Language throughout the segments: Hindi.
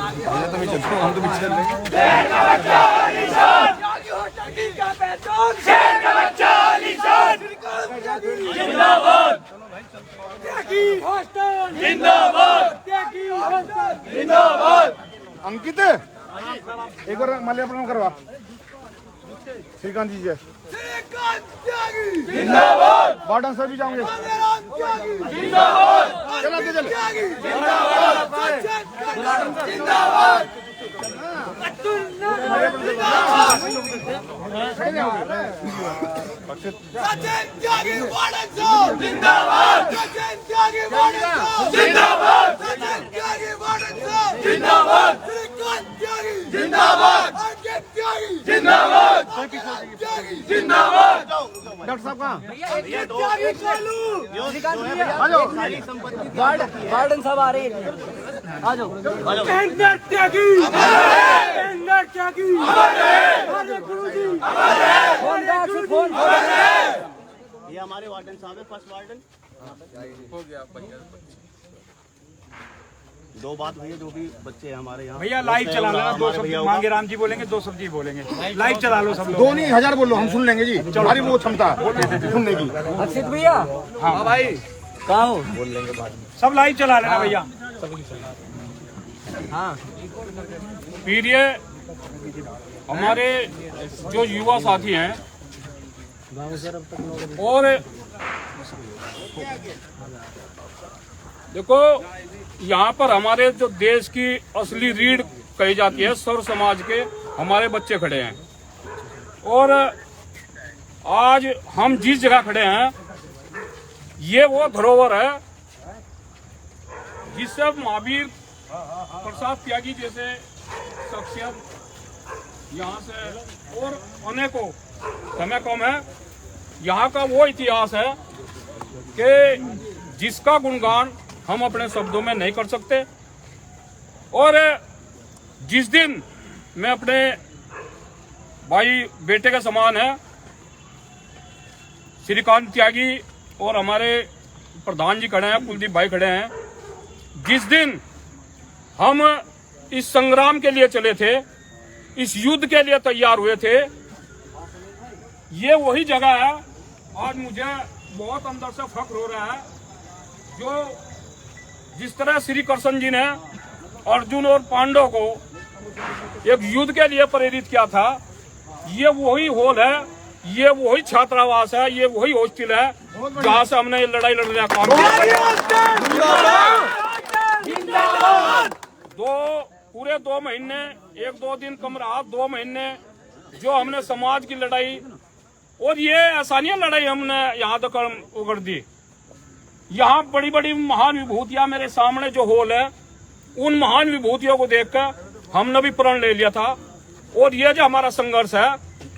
हम तो पीछे चल रहे हैं। अंकित एक बार माल्यार्पण करवा श्रीकांत जी जय जिंदाबाद। वार्डन सर भी जाओगे जिंदाबाद। चलो आगे चल जिंदाबाद। डॉक्टर साहब कहाँ? वार्डन साहब आ रहे हैं, आ जाओ। ये हमारे वार्डन साहब है, फर्स्ट वार्डन हो गया। दो बात भैया, जो भी बच्चे हैं हमारे यहाँ भैया लाइव चला लेना। दो सब्जी मांगे, राम जी बोलेंगे, दो सब्जी बोलेंगे। लाइव चला लो सब लोग। दो नहीं 1000 बोलो, हम सुन लेंगे जी। हमारी वो क्षमता सुनने की। अक्षित भैया हाँ भाई कहाँ हो? बोल लेंगे बाद में। सब लाइव चला लेना भैया। हाँ प्रिय हमारे जो युवा साथी हैं और देखो यहाँ पर हमारे जो देश की असली रीढ़ कही जाती है, सर्व समाज के हमारे बच्चे खड़े हैं। और आज हम जिस जगह खड़े हैं ये वो धरोहर है जिससे महावीर प्रसाद त्यागी जैसे शख्सियत यहाँ से और अनेकों समय कम है। यहाँ का वो इतिहास है कि जिसका गुणगान हम अपने शब्दों में नहीं कर सकते। और जिस दिन मैं अपने भाई बेटे के समान है श्रीकांत त्यागी और हमारे प्रधान जी खड़े हैं, कुलदीप भाई खड़े हैं, जिस दिन हम इस संग्राम के लिए चले थे, इस युद्ध के लिए तैयार हुए थे, ये वही जगह है। आज मुझे बहुत अंदर से फख्र हो रहा है जो जिस तरह श्री कृष्ण जी ने अर्जुन और पांडव को एक युद्ध के लिए प्रेरित किया था, ये वही हॉल है, ये वही छात्रावास है, ये वही हॉस्टल है जहाँ से हमने ये लड़ाई लड़ने का काम किया। पूरे 2 महीने, 1-2 दिन कम रहा, 2 महीने जो हमने समाज की लड़ाई और ये आसानियां लड़ाई हमने यहाँ तक उगड़ दी। यहाँ बड़ी बड़ी महान विभूतियां मेरे सामने जो हॉल है, उन महान विभूतियों को देखकर हमने भी प्रण ले लिया था। और ये जो हमारा संघर्ष है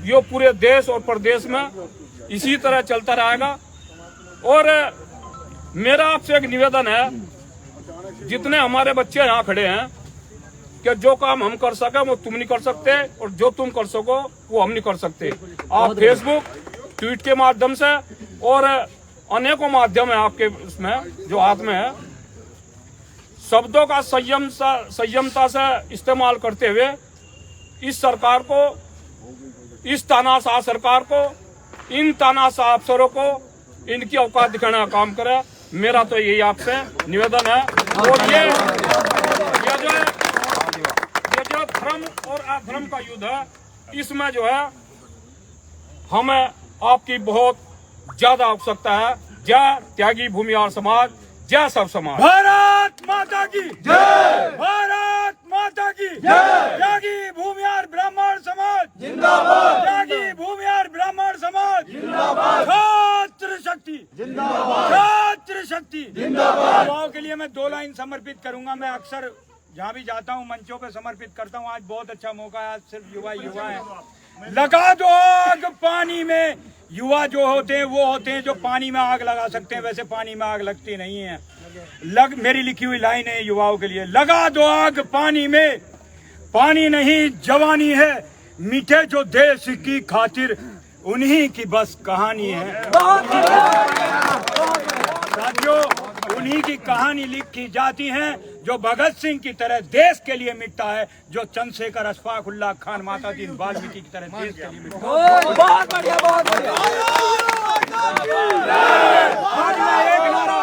ये पूरे देश और प्रदेश में इसी तरह चलता रहेगा। और मेरा आपसे एक निवेदन है, जितने हमारे बच्चे यहाँ खड़े हैं, कि जो काम हम कर सके वो तुम नहीं कर सकते और जो तुम कर सको वो हम नहीं कर सकते। आप फेसबुक, ट्वीट के माध्यम से और अनेकों माध्यम है आपके उसमें जो हाथ में है, शब्दों का संयमता से इस्तेमाल करते हुए इस सरकार को, इस तानाशाह सरकार को, इन तानाशाह अफसरों को इनकी औकात दिखाने का काम करे। मेरा तो यही आपसे निवेदन है। और ये जो धर्म और अधर्म का युद्ध है, इसमें जो है हमें आपकी बहुत ज्यादा आवश्यकता है। जय त्यागी भूमिहार समाज, जय सब समाज। भारत माता की जय, भारत माता की जय। त्यागी भूमिहार ब्राह्मण समाज जिंदाबाद, त्यागी भूमिहार ब्राह्मण समाज जिंदाबाद। छात्र शक्ति जिंदाबाद, छात्र शक्ति जिंदाबाद। युवाओं के लिए मैं 2 लाइन समर्पित करूंगा। मैं अक्सर जहाँ भी जाता हूँ मंचों पे समर्पित करता हूँ। आज बहुत अच्छा मौका है, आज सिर्फ युवा है। लगा दो आग पानी में। युवा जो होते हैं वो होते हैं जो पानी में आग लगा सकते हैं, वैसे पानी में आग लगती नहीं है। मेरी लिखी हुई लाइन है युवाओं के लिए, लगा दो आग पानी में, पानी नहीं जवानी है, मीठे जो देश की खातिर उन्हीं की बस कहानी है। साथियों, उन्हीं की कहानी लिखी जाती है जो भगत सिंह की तरह देश के लिए मिटता है, जो चंद्रशेखर अशफाकुल्लाह खान माता दीन वाल्मीकि की तरह देश के लिए मिटता है। बहुत बढ़िया, बहुत बढ़िया। एक नारा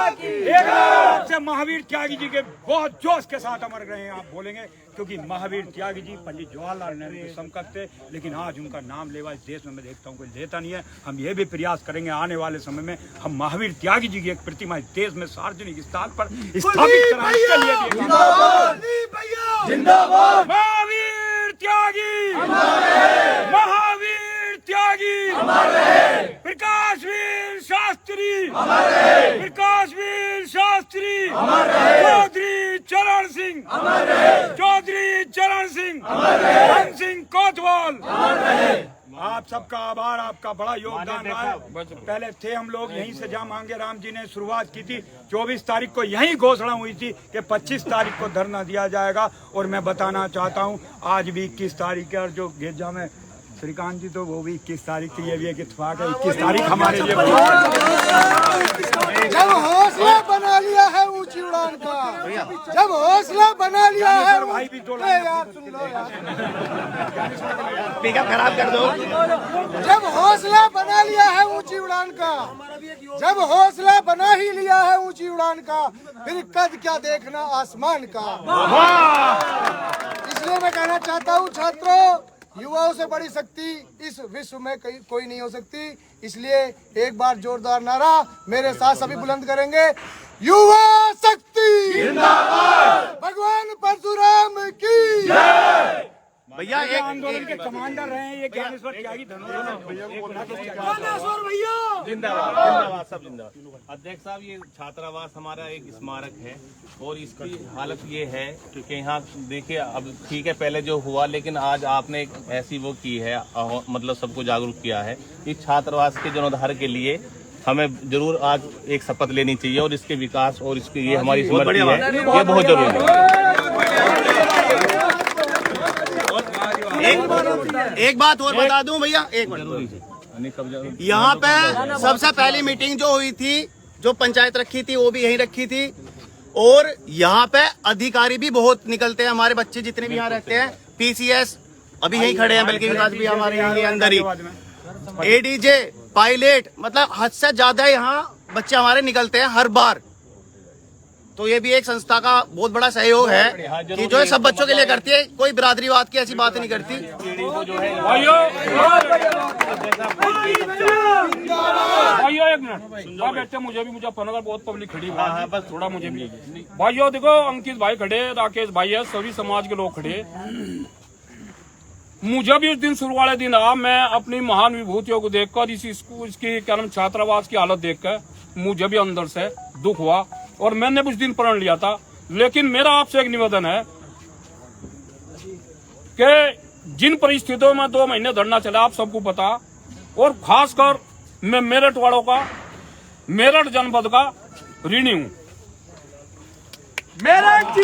से महावीर त्यागी जी के बहुत जोश के साथ अमर रहे हैं, आप बोलेंगे, क्योंकि महावीर त्यागी जी पंडित जवाहरलाल नेहरू के समकक्ष थे, लेकिन आज उनका नाम लेवा इस देश में मैं देखता हूँ कोई लेता नहीं है। हम ये भी प्रयास करेंगे आने वाले समय में हम महावीर त्यागी जी की एक प्रतिमा इस देश में सार्वजनिक स्थल पर स्थापित कराने के लिए भी जिंदाबाद। महावीर त्यागी, महावीर त्यागी, प्रकाशवीर शास्त्री, प्रकाशवीर शास्त्री, चौधरी चरण सिंह, चौधरी चरण सिंह, धन सिंह कोतवाल। आप सबका आभार, आपका बड़ा योगदान रहा है। पहले थे हम लोग यहीं से जहाँ मांगे राम जी ने शुरुआत की थी, 24 तारीख को यही घोषणा हुई थी कि 25 तारीख को धरना दिया जाएगा। और मैं बताना चाहता हूँ आज भी 21 तारीख है, और जो गेजा में श्रीकांत जी तो वो भी 21 तारीख थी, ये भी एक इत्तेफाक है। 21 तारीख हमारे लिए जब हौसला बना लिया है ऊंची उड़ान का, जब हौसला बना लिया है, भाई भी दो यार सुन लो यार, पिकअप खराब कर दो। जब हौसला बना लिया है ऊंची उड़ान का, जब हौसला बना ही लिया है ऊंची उड़ान का, फिर कद क्या देखना आसमान का। इसलिए मैं कहना चाहता हूँ छात्रों, युवाओं से बड़ी शक्ति इस विश्व में कोई नहीं हो सकती। इसलिए एक बार जोरदार नारा मेरे साथ सभी बुलंद करेंगे, युवा शक्ति जिंदाबाद, भगवान परशुराम की जय। भैया एक आंदोलन के कमांडर रहे हैं ये ज्ञानेश्वर त्यागी जिंदाबाद, जिंदाबाद, सब जिंदाबाद। अध्यक्ष साहब, ये छात्रावास हमारा एक स्मारक है और इसकी हालत ये है कि यहाँ देखिए, अब ठीक है पहले जो हुआ, लेकिन आज आपने एक ऐसी वो की है, मतलब सबको जागरूक किया है। इस छात्रावास के जीर्णोद्धार के लिए हमें जरूर आज एक शपथ लेनी चाहिए और इसके विकास और इसकी ये हमारी स्मृति है, ये बहुत जरूरी है। एक बात और बता दूं भैया, एक मिनट। यहाँ पे सबसे पहली मीटिंग जो हुई थी, जो पंचायत रखी थी, वो भी यहीं रखी थी। और यहाँ पे अधिकारी भी बहुत निकलते हैं, हमारे बच्चे जितने भी यहाँ रहते हैं, पीसीएस अभी यहीं खड़े हैं, बल्कि विकास भी हमारे यहीं अंदर ही, एडीजे, पायलट, मतलब हद से ज्यादा यहाँ बच्चे हमारे निकलते हैं हर बार। तो ये भी एक संस्था का बहुत बड़ा सहयोग है कि जो है सब बच्चों के लिए करती है, कोई बिरादरीवाद की ऐसी बात नहीं करती। भाइयों एक मिनट बैठे, मुझे भी मुजफ्फरनगर बहुत पब्लिक खड़ी है, बस थोड़ा मुझे भी। भाइयों देखो, अंकित भाई खड़े, राकेश भाई है, सभी समाज के लोग खड़े। मुझे भी उस दिन शुरू वाले दिन मैं अपनी महान विभूतियों को देखकर इसकी क्या नाम छात्रावास की हालत देखकर मुझे भी अंदर से दुख हुआ और मैंने उस दिन प्रण लिया था। लेकिन मेरा आपसे एक निवेदन है कि जिन परिस्थितियों में 2 महीने धरना चला, आप सबको पता, और खासकर मैं मेरठ वालों का, मेरठ जनपद का ऋणी हूँ। मेरठ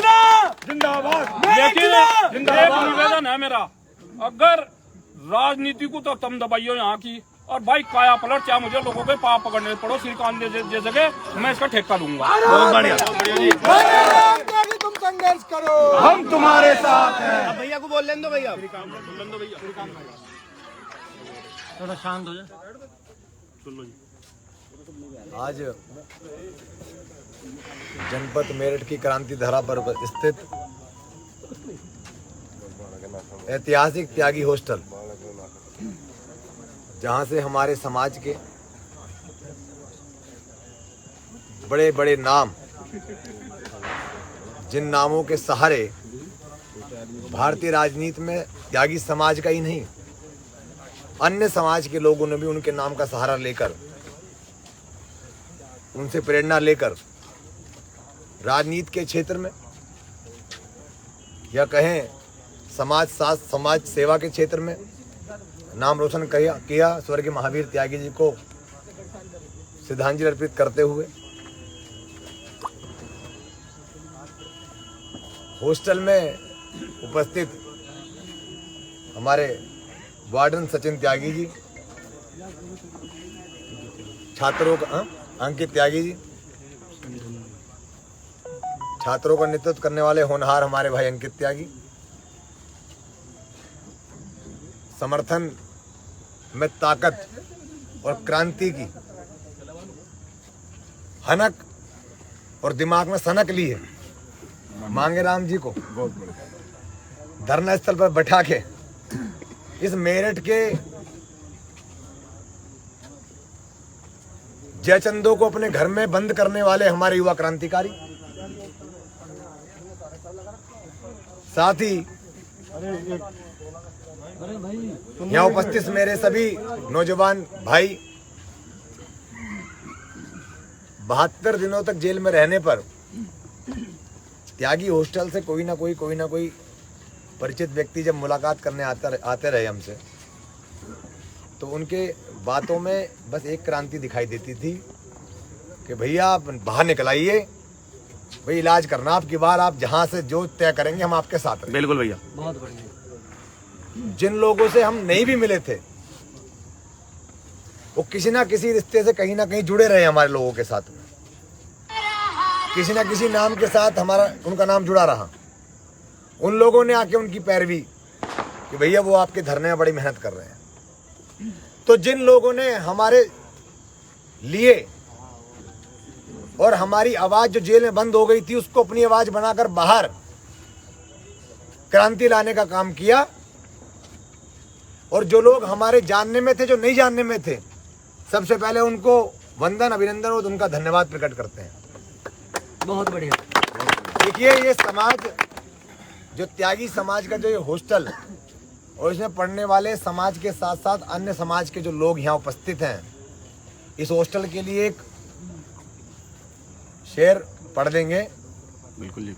जिंदाबाद। लेकिन एक निवेदन है मेरा, अगर राजनीति को तो तुम दबाइयो यहाँ की, और भाई काया पलट, चाहे मुझे लोगों के पाप पकड़ने पड़ो, श्रीकांत जैसे के मैं इसका ठेका लूंगा। बहुत बढ़िया। तुम संघर्ष करो, हम तुम्हारे साथ हैं। अब भैया को बोल लें दो, भैया थोड़ा शांत हो जाए। आज जनपद मेरठ की क्रांति धरा पर स्थित ऐतिहासिक त्यागी हॉस्टल, जहां से हमारे समाज के बड़े बड़े नाम, जिन नामों के सहारे भारतीय राजनीति में त्यागी समाज का ही नहीं, अन्य समाज के लोगों ने भी उनके नाम का सहारा लेकर, उनसे प्रेरणा लेकर राजनीति के क्षेत्र में या कहें समाज सेवा के क्षेत्र में नाम रोशन किया। स्वर्गीय महावीर त्यागी जी को श्रद्धांजलि अर्पित करते हुए हॉस्टल में उपस्थित हमारे वार्डन सचिन त्यागी जी, छात्रों का अंकित त्यागी जी, छात्रों का नेतृत्व करने वाले होनहार हमारे भाई अंकित त्यागी, समर्थन में ताकत और क्रांति की हनक और दिमाग में सनक ली है, मांगेराम जी को धरना स्थल पर बैठा के इस मेरठ के जयचंदो को अपने घर में बंद करने वाले हमारे युवा क्रांतिकारी, साथ ही यहाँ उपस्थित मेरे सभी नौजवान भाई 72 दिनों तक जेल में रहने पर त्यागी हॉस्टल से कोई ना कोई परिचित व्यक्ति जब मुलाकात करने आते रहे हमसे, तो उनके बातों में बस एक क्रांति दिखाई देती थी कि भैया आप बाहर निकल आइए, भाई इलाज करना आपकी बार, आप जहां से जो तय करेंगे हम आपके साथ हैं। बिल्कुल भैया। बहुत बढ़िया। जिन लोगों से हम नहीं भी मिले थे वो किसी ना किसी रिश्ते से कहीं ना कहीं जुड़े रहे हमारे लोगों के साथ में, किसी ना किसी नाम के साथ उनका नाम जुड़ा रहा। उन लोगों ने आके उनकी पैरवी कि भैया वो आपके धरने में बड़ी मेहनत कर रहे हैं। तो जिन लोगों ने हमारे लिए और हमारी आवाज जो जेल में बंद हो गई थी उसको अपनी आवाज बनाकर बाहर क्रांति लाने का काम किया, और जो लोग हमारे जानने में थे, जो नहीं जानने में थे, सबसे पहले उनको वंदन, अभिनंदन और उनका धन्यवाद प्रकट करते हैं। बहुत बढ़िया। देखिए ये समाज, जो त्यागी समाज का जो ये हॉस्टल और इसमें पढ़ने वाले समाज के साथ साथ अन्य समाज के जो लोग यहाँ उपस्थित हैं, इस हॉस्टल के लिए एक शेर पढ़ देंगे। बिल्कुल जी।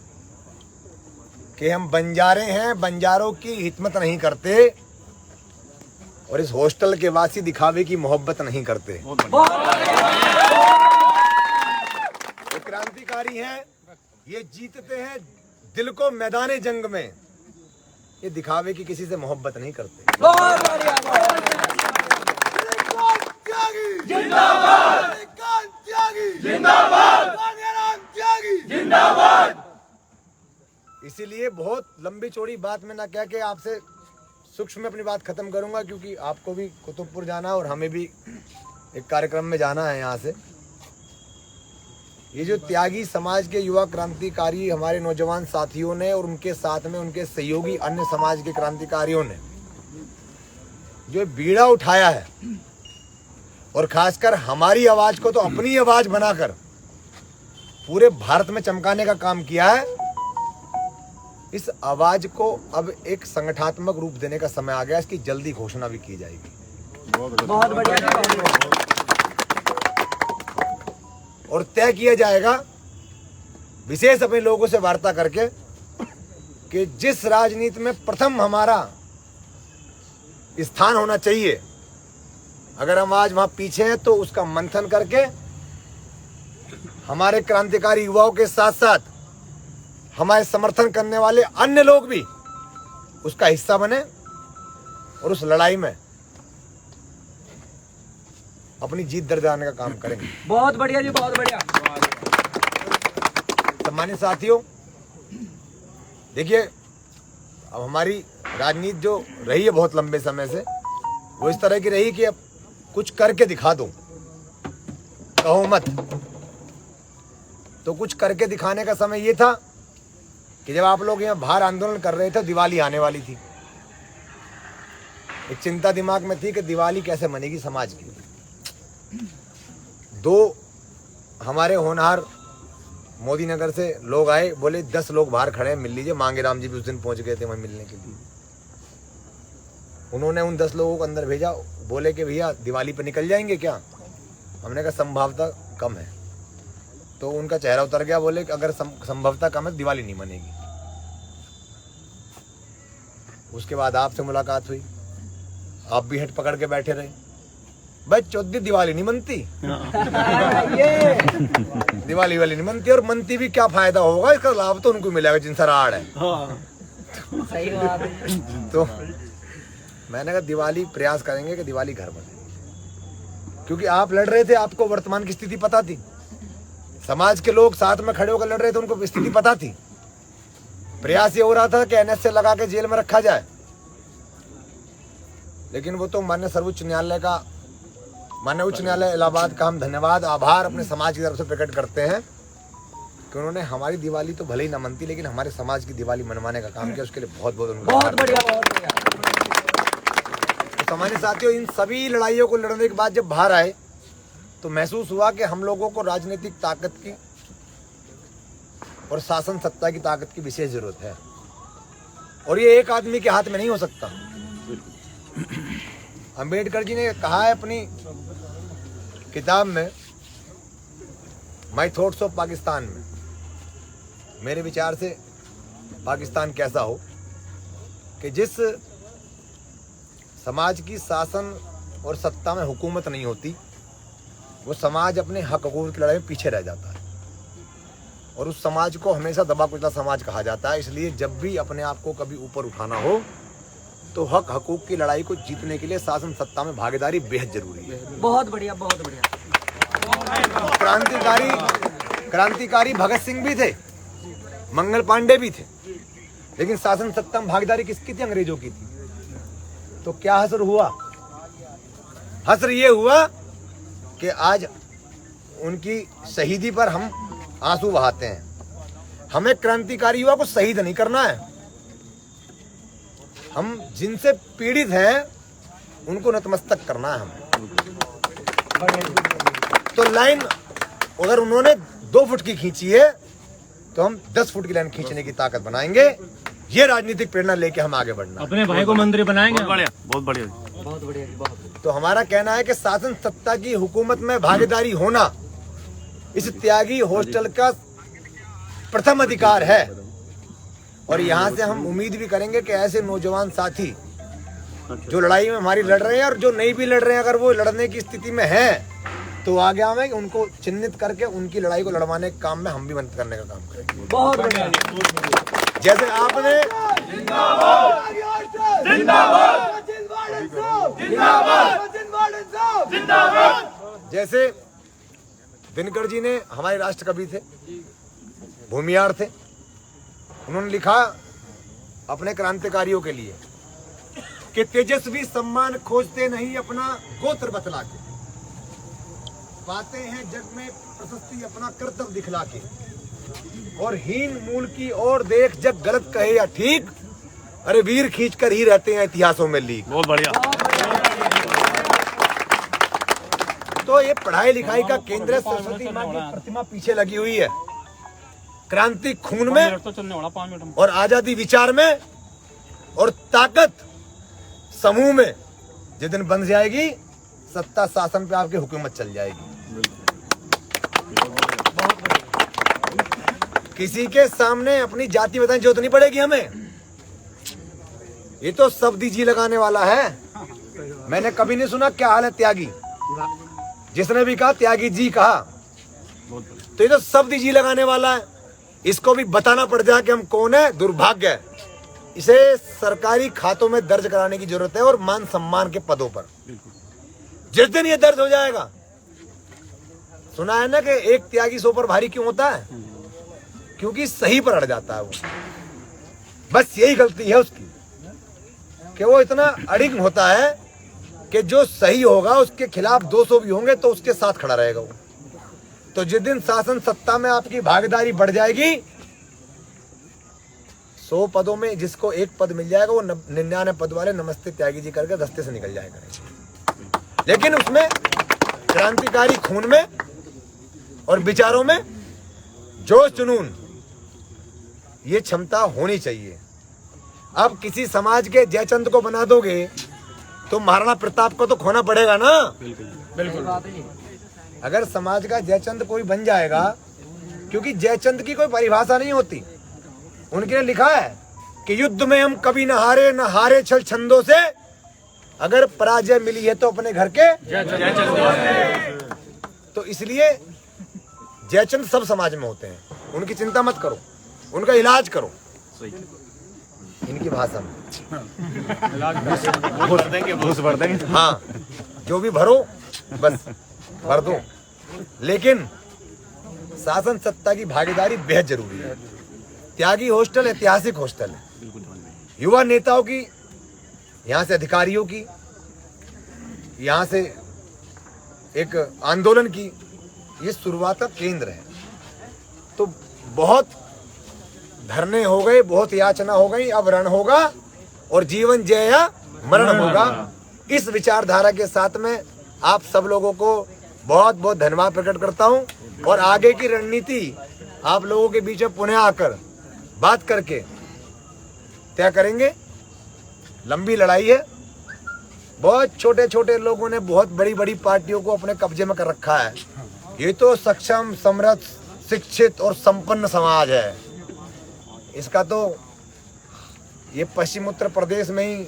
कि हम बंजारे हैं, बंजारों की हिम्मत नहीं करते, और इस हॉस्टल के वासी दिखावे की मोहब्बत नहीं करते। ये क्रांतिकारी हैं, ये जीतते हैं दिल को मैदाने जंग में, ये दिखावे की किसी से मोहब्बत नहीं करते। बहुत बढ़िया। जिंदाबाद, जिंदाबाद, जिंदाबाद। इसीलिए बहुत लंबी चौड़ी बात में ना कह के आपसे सूक्ष्म में अपनी बात खत्म करूंगा, क्योंकि आपको भी कुतुबपुर जाना है और हमें भी एक कार्यक्रम में जाना है यहाँ से। ये जो त्यागी समाज के युवा क्रांतिकारी हमारे नौजवान साथियों ने और उनके साथ में उनके सहयोगी अन्य समाज के क्रांतिकारियों ने जो बीड़ा उठाया है, और खासकर हमारी आवाज को तो अपनी आवाज बनाकर पूरे भारत में चमकाने का काम किया है, इस आवाज को अब एक संगठनात्मक रूप देने का समय आ गया। इसकी जल्दी घोषणा भी की जाएगी। बहुत बढ़िया। और तय किया जाएगा विशेष अपने लोगों से वार्ता करके कि जिस राजनीति में प्रथम हमारा स्थान होना चाहिए, अगर हम आज वहां पीछे हैं तो उसका मंथन करके हमारे क्रांतिकारी युवाओं के साथ साथ हमारे समर्थन करने वाले अन्य लोग भी उसका हिस्सा बने और उस लड़ाई में अपनी जीत दर्ज कराने का काम करेंगे। बहुत बढ़िया जी, बहुत बढ़िया। सम्मानित साथियों, देखिए अब हमारी राजनीति जो रही है बहुत लंबे समय से, वो इस तरह की रही कि अब कुछ करके दिखा दो, कहो मत। तो कुछ करके दिखाने का समय ये था कि जब आप लोग यहाँ बाहर आंदोलन कर रहे थे, दिवाली आने वाली थी, एक चिंता दिमाग में थी कि दिवाली कैसे मनेगी समाज की। दो हमारे होनहार मोदी नगर से लोग आए, बोले 10 लोग बाहर खड़े हैं, मिल लीजिए। मांगेराम जी भी उस दिन पहुंच गए थे वहीं मिलने के लिए। उन्होंने उन 10 लोगों को अंदर भेजा, बोले कि भैया दिवाली पे निकल जाएंगे क्या? हमने कहा संभावना कम है। तो उनका चेहरा उतर गया, बोले कि अगर संभवतः कम है दिवाली नहीं मनेगी। उसके बाद आपसे मुलाकात हुई, आप भी हेड पकड़ के बैठे रहे, भाई 14 दिवाली नहीं मनती। दिवाली वाली नहीं मनती, और मनती भी क्या फायदा होगा, इसका लाभ तो उनको मिलेगा जिनसा राड़ है। सही बात है। तो मैंने कहा दिवाली प्रयास करेंगे कि दिवाली घर बने, क्योंकि आप लड़ रहे थे, आपको वर्तमान की स्थिति पता थी। समाज के लोग साथ में खड़े होकर लड़ रहे थे, उनको स्थिति पता थी। प्रयास ये हो रहा था कि एनएस से लगा के जेल में रखा जाए, लेकिन वो तो माननीय सर्वोच्च न्यायालय का, माननीय उच्च न्यायालय इलाहाबाद का हम धन्यवाद आभार अपने समाज की तरफ से प्रकट करते हैं कि उन्होंने हमारी दिवाली तो भले ही न मनती, लेकिन हमारे समाज की दिवाली मनवाने का काम किया। उसके लिए बहुत बहुत उनका बहुत बढ़िया, बहुत बढ़िया। तो सामान्य साथियों, इन सभी लड़ाइयों को लड़ने के बाद जब बाहर आए तो महसूस हुआ कि हम लोगों को राजनीतिक ताकत की और शासन सत्ता की ताकत की विशेष जरूरत है, और ये एक आदमी के हाथ में नहीं हो सकता। अंबेडकर जी ने कहा है अपनी किताब में माय थॉट्स ऑफ पाकिस्तान में, मेरे विचार से पाकिस्तान कैसा हो, कि जिस समाज की शासन और सत्ता में हुकूमत नहीं होती, वो समाज अपने हक हकूक़ की लड़ाई में पीछे रह जाता है, और उस समाज को हमेशा दबा कुचला समाज कहा जाता है। इसलिए जब भी अपने आप को कभी ऊपर उठाना हो तो हक हकूक़ की लड़ाई को जीतने के लिए शासन सत्ता में भागीदारी बेहद जरूरी है। बहुत बढ़िया, बहुत बढ़िया। क्रांतिकारी भगत सिंह भी थे, मंगल पांडे भी थे, लेकिन शासन सत्ता में भागीदारी किसकी थी? अंग्रेजों की थी। तो क्या हसर हुआ? हसर ये हुआ कि आज उनकी शहीदी पर हम आंसू बहाते हैं। हमें क्रांतिकारी युवा को शहीद नहीं करना है, हम जिनसे पीड़ित हैं उनको नतमस्तक करना है हमें। तो लाइन अगर उन्होंने 2 फुट की खींची है तो हम 10 फुट की लाइन खींचने की ताकत बनाएंगे। ये राजनीतिक प्रेरणा लेके हम आगे बढ़ना, अपने भाई को मंत्री बनाएंगे। बहुत बढ़िया, बहुत बढ़िया। बहुत बढ़िया, बहुत बढ़िया। तो हमारा कहना है कि शासन सत्ता की हुकूमत में भागीदारी होना इस त्यागी हॉस्टल का प्रथम अधिकार है, और यहाँ से हम उम्मीद भी करेंगे कि ऐसे नौजवान साथी जो लड़ाई में हमारी लड़ रहे हैं और जो नहीं भी लड़ रहे हैं, अगर वो लड़ने की स्थिति में हैं तो आगे आवे, उनको चिन्हित करके उनकी लड़ाई को लड़वाने के काम में हम भी मदद करने का काम करेंगे। बहुत बढ़िया। जैसे आपने जैसे दिनकर जी ने हमारे राष्ट्र कवि थे, भूमियार थे, उन्होंने लिखा अपने क्रांतिकारियों के लिए कि तेजस्वी सम्मान खोजते नहीं अपना गोत्र बतला के, पाते हैं जग में प्रशस्ति अपना कर्तव्य दिखला के, और हीन मूल की ओर देख जग गलत कहे या ठीक, अरे वीर खींच कर ही रहते हैं इतिहासों में लीक। बहुत बढ़िया। तो ये पढ़ाई लिखाई का केंद्र है। सरस्वती माँ की प्रतिमा पीछे लगी हुई है। क्रांति खून में और आजादी विचार में और ताकत समूह में जिस दिन बन जाएगी, सत्ता शासन पे आपकी हुकूमत चल जाएगी। किसी के सामने अपनी जाति बताने की जरूरत नहीं पड़ेगी हमें। ये तो शब्द जी लगाने वाला है। मैंने कभी नहीं सुना क्या हाल है त्यागी, जिसने भी कहा त्यागी जी कहा, तो ये तो शब्द जी लगाने वाला है। इसको भी बताना पड़ जाए कि हम कौन है, दुर्भाग्य है। इसे सरकारी खातों में दर्ज कराने की जरूरत है और मान सम्मान के पदों पर। जिस दिन ये दर्ज हो जाएगा, सुना है ना कि एक त्यागी 100 पर भारी क्यों होता है? क्योंकि सही पर अड़ जाता है वो। बस यही गलती है उसकी कि वो इतना अड़िग होता है कि जो सही होगा उसके खिलाफ 200 भी होंगे तो उसके साथ खड़ा रहेगा वो। तो जिस दिन शासन सत्ता में आपकी भागीदारी बढ़ जाएगी, 100 पदों में जिसको एक पद मिल जाएगा, वो 99 पद वाले नमस्ते त्यागी जी करके रास्ते से निकल जाएगा। लेकिन उसमें क्रांतिकारी खून में और विचारों में जोश जुनून, ये क्षमता होनी चाहिए। अब किसी समाज के जयचंद को बना दोगे तो महाराणा प्रताप को तो खोना पड़ेगा ना। बिल्कुल। अगर समाज का जयचंद कोई बन जाएगा, क्योंकि जयचंद की कोई परिभाषा नहीं होती। उनके लिए लिखा है कि युद्ध में हम कभी न हारे छल छंदों से, अगर पराजय मिली है तो अपने घर के जयचंद। तो इसलिए जयचंद सब समाज में होते हैं, उनकी चिंता मत करो, उनका इलाज करो। इनकी भाषा में भर देंगे। हाँ, जो भी भरो बस भर दो। लेकिन शासन सत्ता की भागीदारी बेहद जरूरी है। त्यागी हॉस्टल ऐतिहासिक हॉस्टल है। युवा नेताओं की, यहाँ से अधिकारियों की, यहाँ से एक आंदोलन की ये शुरुआत का केंद्र है। तो बहुत धरने हो गए, बहुत याचना हो गई, अब रण होगा और जीवन जय या मरण होगा। इस विचारधारा के साथ में आप सब लोगों को बहुत बहुत धन्यवाद प्रकट करता हूं और आगे की रणनीति आप लोगों के बीच में पुनः आकर बात करके तय करेंगे। लंबी लड़ाई है। बहुत छोटे छोटे लोगों ने बहुत बड़ी बड़ी पार्टियों को अपने कब्जे में कर रखा है। ये तो सक्षम, समृद्ध, शिक्षित और संपन्न समाज है। इसका तो ये पश्चिम उत्तर प्रदेश में ही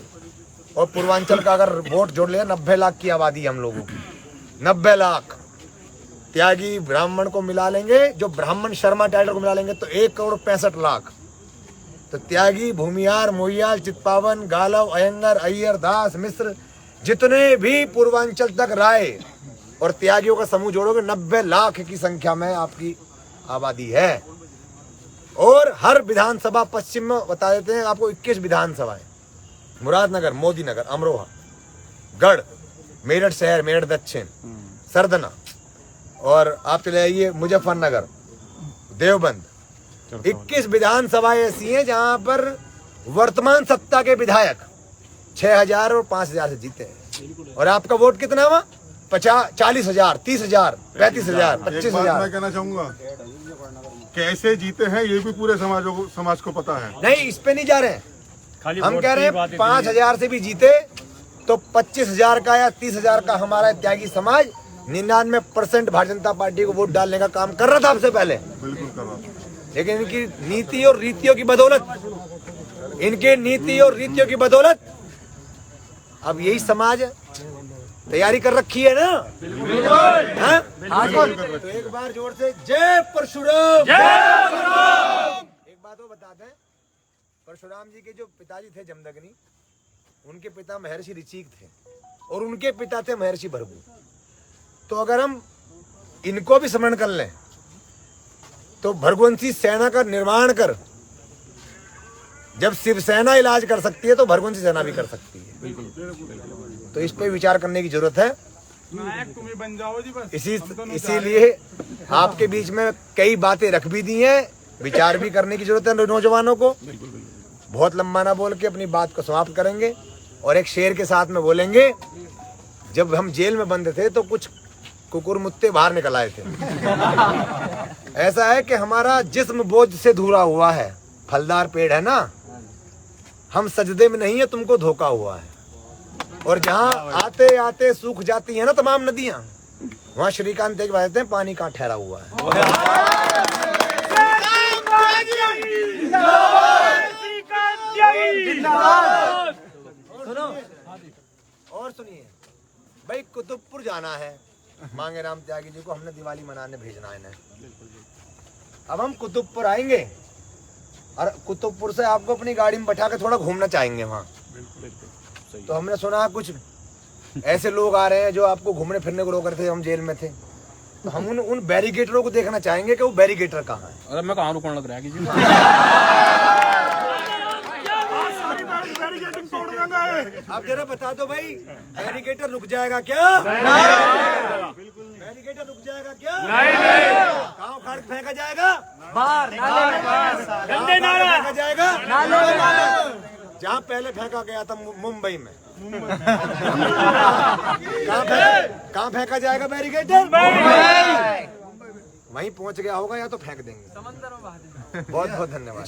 और पूर्वांचल का अगर वोट जोड़ लिया 90 लाख की आबादी है हम लोगों की। 90 लाख त्यागी ब्राह्मण को मिला लेंगे, जो ब्राह्मण शर्मा टाइटल को मिला लेंगे तो 1,65,00,000। तो त्यागी, भूमियार, मोहियाल, चितपावन, गालव, अयंगर, अय्यर, दास, मिश्र, जितने भी पूर्वांचल तक राय और त्यागियों का समूह जोड़ोगे 90 लाख की संख्या में आपकी आबादी है। और हर विधानसभा, पश्चिम में बता देते हैं आपको 21 विधानसभाएं, मुरादनगर, मोदीनगर, अमरोहा, गढ़, मेरठ शहर, मेरठ दक्षिण, सरदना, और आप चले आइए मुजफ्फरनगर, देवबंद। 21 विधानसभाएं ऐसी हैं जहां पर वर्तमान सत्ता के विधायक 6,000 और 5,000 से जीते हैं। और आपका वोट कितना हुआ? 40,000, 30,000, 35,000, 25,000। मैं कहना चाहूंगा कैसे जीते हैं ये भी पूरे समाज को पता है। नहीं, इस पे नहीं जा रहे हैं। हम कह रहे हैं 5,000 से भी जीते तो 25,000 का या 30,000 का हमारा त्यागी समाज 99% भारतीय जनता पार्टी को वोट डालने का काम कर रहा था आपसे पहले। बिल्कुल कर रहा था। लेकिन इनकी नीति और रीतियों की बदौलत, इनके नीति और रीतियों की बदौलत अब यही समाज तैयारी कर रखी है ना। हाँ? तो एक बार जोर से जय परशुराम। एक बात वो बता दें, परशुराम जी के जो पिताजी थे जमदग्नि, उनके पिता महर्षि ऋचिक थे और उनके पिता थे महर्षि भृगु। तो अगर हम इनको भी स्मरण कर लें तो भृगुवंशी सेना का निर्माण कर, जब शिवसेना इलाज कर सकती है तो भृगुवंशी सेना भी कर सकती है। तो इस पे विचार करने की जरूरत है। इसीलिए आपके बीच में कई बातें रख भी दी हैं, विचार भी करने की जरूरत है नौजवानों को। बहुत लंबा ना बोल के अपनी बात को समाप्त करेंगे और एक शेर के साथ में बोलेंगे। जब हम जेल में बंद थे तो कुछ कुकुर मुत्ते बाहर निकल आए थे। ऐसा है कि हमारा जिस्म बोझ से धुरा हुआ है, फलदार पेड़ है ना, हम सजदे में नहीं है, तुमको धोखा हुआ है। और जहाँ आते आते सूख जाती है ना तमाम नदियां, वहाँ श्रीकांत एक बात हैं, पानी कहाँ ठहरा हुआ है। और सुनिए भाई, कुतुबपुर जाना है, मांगे राम त्यागी जी को हमने दिवाली मनाने भेजना है इन्हें। अब हम कुतुबपुर आएंगे और कुतुबपुर से आपको अपनी गाड़ी में बैठा के थोड़ा घूमना चाहेंगे वहाँ। तो हमने सुना कुछ ऐसे लोग आ रहे हैं जो आपको घूमने फिरने को रोक रहे थे, हम जेल में थे। तो हम उन बैरिकेटरों को देखना चाहेंगे कि वो बैरिकेटर कहाँ है। अरे मैं कहाँ रुकने लग रहा है कि जी। आप जरा बता दो भाई, बैरिकेटर रुक जाएगा क्या? बैरिकेटर रुक जाएगा क्या? कहाँ उखाड़ के फेंका जाएगा? बाहर गंदे नाला फेंका जाएगा? जहाँ पहले फेंका गया था मुंबई में। कहाँ फेंका जाएगा बैरिकेटर? वहीं पहुंच गया होगा या तो फेंक देंगे। बहुत बहुत धन्यवाद।